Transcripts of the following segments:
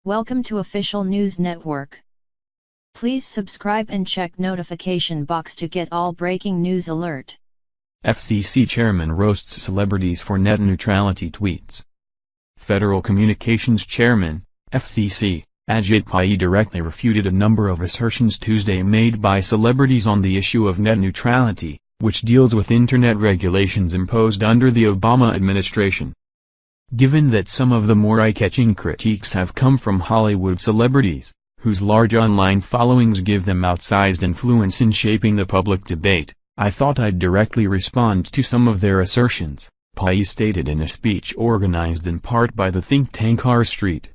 Welcome to Official News Network. Please subscribe and check notification box to get all breaking news alert. FCC chairman roasts celebrities for net neutrality tweets. Federal Communications Chairman, FCC, Ajit Pai directly refuted a number of assertions Tuesday made by celebrities on the issue of net neutrality, which deals with internet regulations imposed under the Obama administration. Given that some of the more eye-catching critiques have come from Hollywood celebrities, whose large online followings give them outsized influence in shaping the public debate, I thought I'd directly respond to some of their assertions, Pai stated in a speech organized in part by the think tank R Street.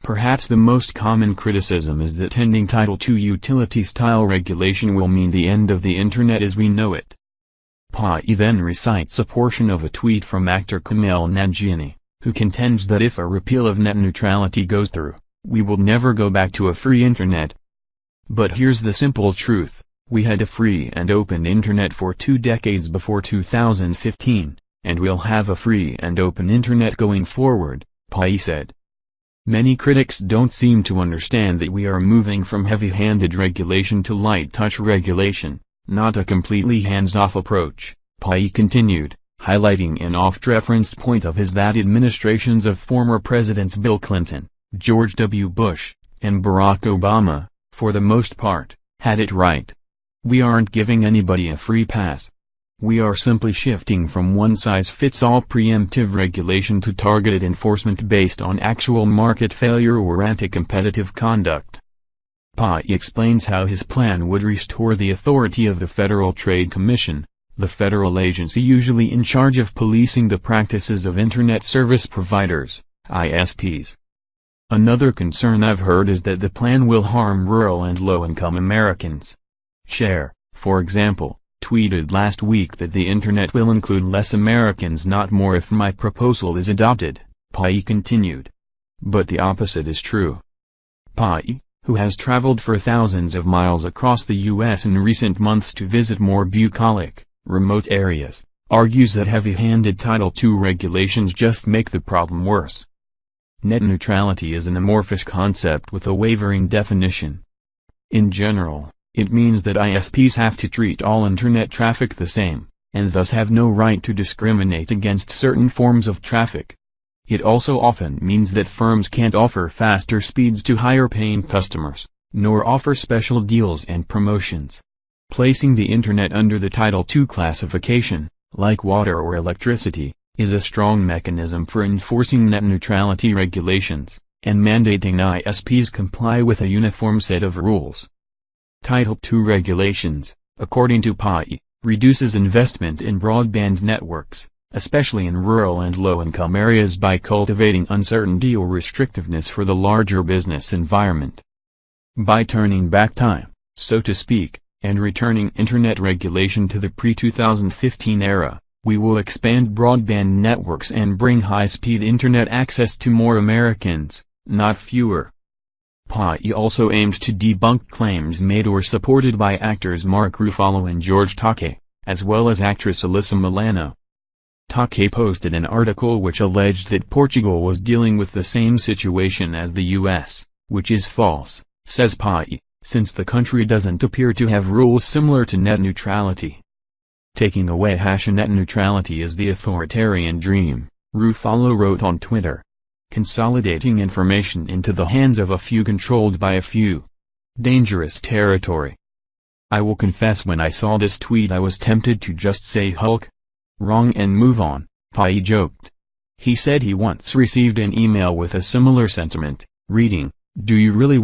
Perhaps the most common criticism is that ending Title II utility-style regulation will mean the end of the Internet as we know it. Pai then recites a portion of a tweet from actor Kumail Nanjiani, who contends that if a repeal of net neutrality goes through, we will never go back to a free internet. But here's the simple truth, we had a free and open internet for 2 decades before 2015, and we'll have a free and open internet going forward, Pai said. Many critics don't seem to understand that we are moving from heavy-handed regulation to light-touch regulation, not a completely hands-off approach, Pai continued, highlighting an oft-referenced point of his that administrations of former Presidents Bill Clinton, George W. Bush, and Barack Obama, for the most part, had it right. We aren't giving anybody a free pass. We are simply shifting from one-size-fits-all preemptive regulation to targeted enforcement based on actual market failure or anti-competitive conduct. Pai explains how his plan would restore the authority of the Federal Trade Commission, the federal agency usually in charge of policing the practices of Internet service providers, ISPs. Another concern I've heard is that the plan will harm rural and low-income Americans. Cher, for example, tweeted last week that the Internet will include less Americans not more if my proposal is adopted, Pai continued. But the opposite is true. Pai, who has traveled for thousands of miles across the U.S. in recent months to visit more bucolic, remote areas, argues that heavy-handed Title II regulations just make the problem worse. Net neutrality is an amorphous concept with a wavering definition. In general, it means that ISPs have to treat all Internet traffic the same, and thus have no right to discriminate against certain forms of traffic. It also often means that firms can't offer faster speeds to higher-paying customers, nor offer special deals and promotions. Placing the Internet under the Title II classification, like water or electricity, is a strong mechanism for enforcing net neutrality regulations, and mandating ISPs comply with a uniform set of rules. Title II regulations, according to Pai, reduces investment in broadband networks, especially in rural and low-income areas by cultivating uncertainty or restrictiveness for the larger business environment. By turning back time, so to speak, and returning Internet regulation to the pre-2015 era, we will expand broadband networks and bring high-speed Internet access to more Americans, not fewer. Pai also aimed to debunk claims made or supported by actors Mark Ruffalo and George Takei, as well as actress Alyssa Milano. Takei posted an article which alleged that Portugal was dealing with the same situation as the U.S., which is false, says Pai, since the country doesn't appear to have rules similar to net neutrality. Taking away net neutrality is the authoritarian dream, Ruffalo wrote on Twitter. Consolidating information into the hands of a few controlled by a few. Dangerous territory. I will confess when I saw this tweet I was tempted to just say Hulk. Wrong and move on, Pai joked. He said he once received an email with a similar sentiment, reading, "Do you really want